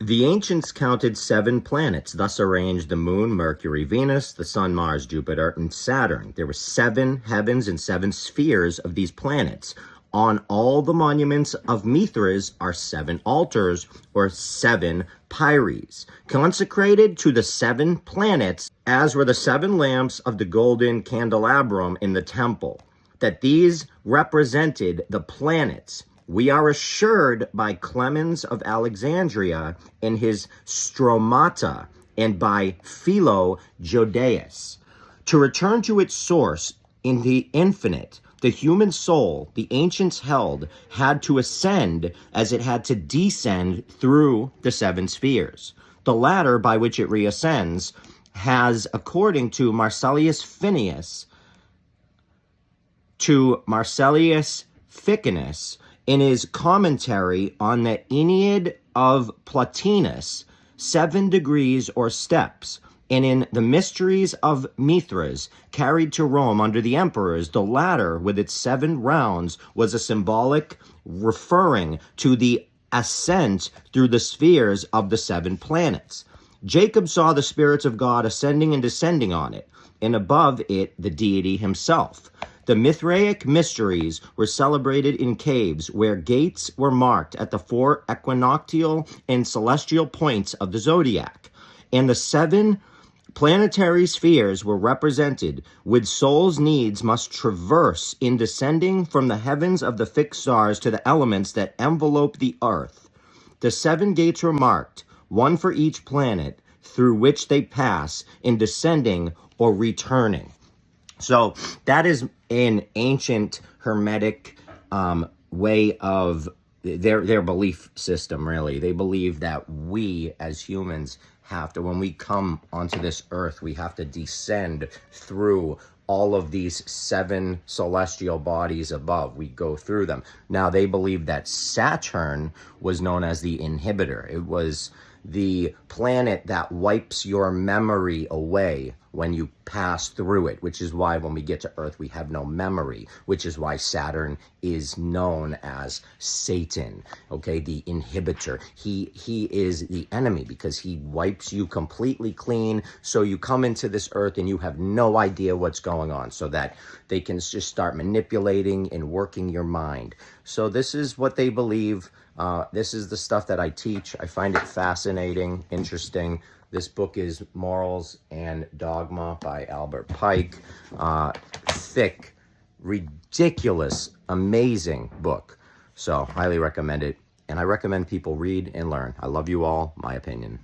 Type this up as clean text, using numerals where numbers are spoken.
The ancients counted 7 planets, thus arranged the moon, Mercury, Venus, the sun, Mars, Jupiter, and Saturn. There were 7 heavens and 7 spheres of these planets. On all the monuments of Mithras are 7 altars, or 7 pyres, consecrated to the 7 planets, as were the 7 lamps of the golden candelabrum in the temple. That these represented the planets, we are assured by Clemens of Alexandria in his Stromata and by Philo Judaeus. To return to its source in the infinite, the human soul, the ancients held, had to ascend as it had to descend through the 7 spheres. The ladder by which it reascends has, according to Marcellius Ficinus, in his commentary on the Aeneid of Plotinus, 7 degrees or steps, and in the Mysteries of Mithras, carried to Rome under the emperors, the ladder with its 7 rounds was a symbolic referring to the ascent through the spheres of the 7 planets. Jacob saw the spirits of God ascending and descending on it, and above it the deity himself. The Mithraic mysteries were celebrated in caves where gates were marked at the 4 equinoctial and celestial points of the zodiac. And the 7 planetary spheres were represented with souls' needs must traverse in descending from the heavens of the fixed stars to the elements that envelope the earth. The 7 gates were marked, one for each planet, through which they pass in descending or returning. So that is an ancient Hermetic way of their belief system, really. They believe that we as humans have to, when we come onto this earth, we have to descend through all of these 7 celestial bodies above. We go through them. Now, they believe that Saturn was known as the inhibitor. It was the planet that wipes your memory away when you pass through it, which is why when we get to Earth, we have no memory, which is why Saturn is known as Satan, okay, the inhibitor. He is the enemy because he wipes you completely clean, so you come into this Earth and you have no idea what's going on, so that they can just start manipulating and working your mind. So this is what they believe. This is the stuff that I teach. I find it fascinating, interesting. This book is Morals and Dogma by Albert Pike. Thick, ridiculous, amazing book. So highly recommend it. And I recommend people read and learn. I love you all. My opinion.